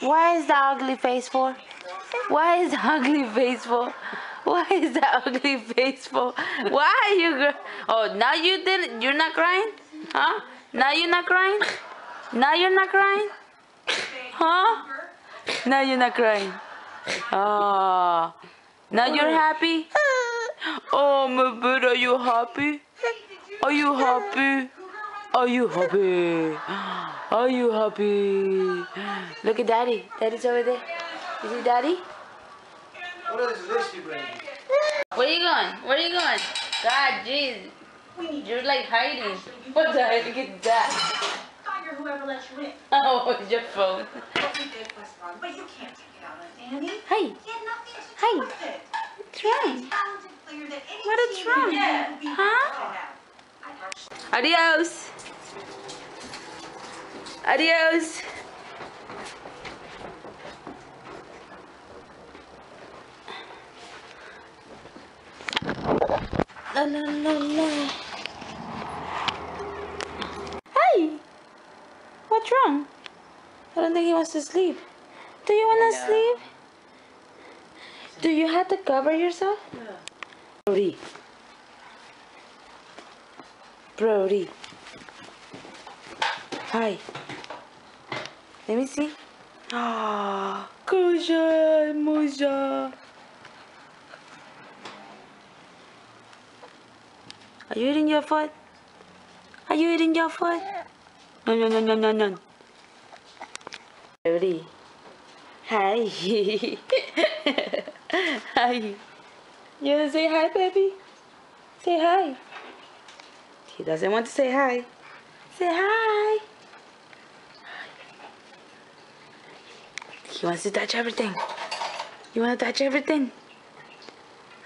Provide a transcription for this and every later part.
Why is the ugly face for? Why is the ugly face for? Why is the ugly face for? Why are you? Oh, now you didn't. You're not crying, huh? Now you're not crying. Now you're not crying, huh? Now you're not crying. Oh, now you're happy. Oh, my baby, are you happy? Are you happy? Are you happy? Are you happy? Look at Daddy. Daddy's over there. You see Daddy? What is this you bring? Where you going? Where you going? God, jeez. You're like hiding. What the heck is that? Fire whoever let you in. Oh, it's your phone. That's a good question, but you can't take it out on Danny. Hey. He had nothing to do Hey. with it. What's wrong? He's a talented player that any What is team wrong? in the league would be Huh? proud to have. I actually Adios. Adios. La la la la. Hey! What's wrong? I don't think he wants to sleep. Do you want to sleep? Do you have to cover yourself? Yeah. Brody. Brody. Hi. Let me see. Ah, Kuja, Muja. Are you eating your foot? Are you eating your foot? No, no, no, no, no, no. Brody. Hi. Hi. You wanna say hi, baby? Say hi. He doesn't want to say hi. Say hi. He wants to touch everything. You want to touch everything?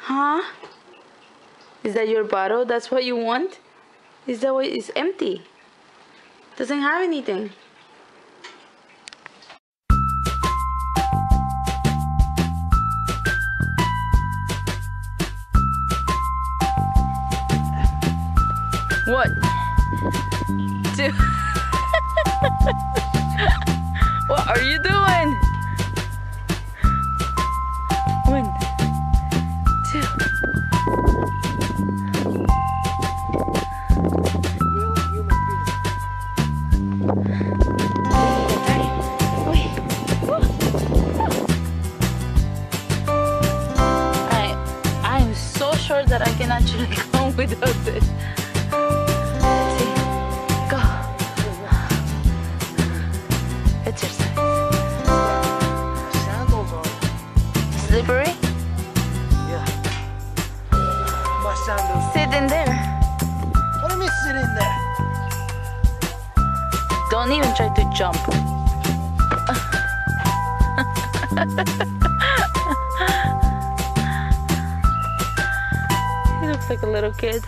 Huh? Is that your bottle? That's what you want? Is that what it's empty? Doesn't have anything. What? Two. What are you doing? 1, 2. Real human being. I'm so sure that I can actually come without this. Go. Exercise. Sandals on. Slippery? Yeah. My sandals. Sit in there. What do you mean sit in there? Don't even try to jump. He looks like a little kid.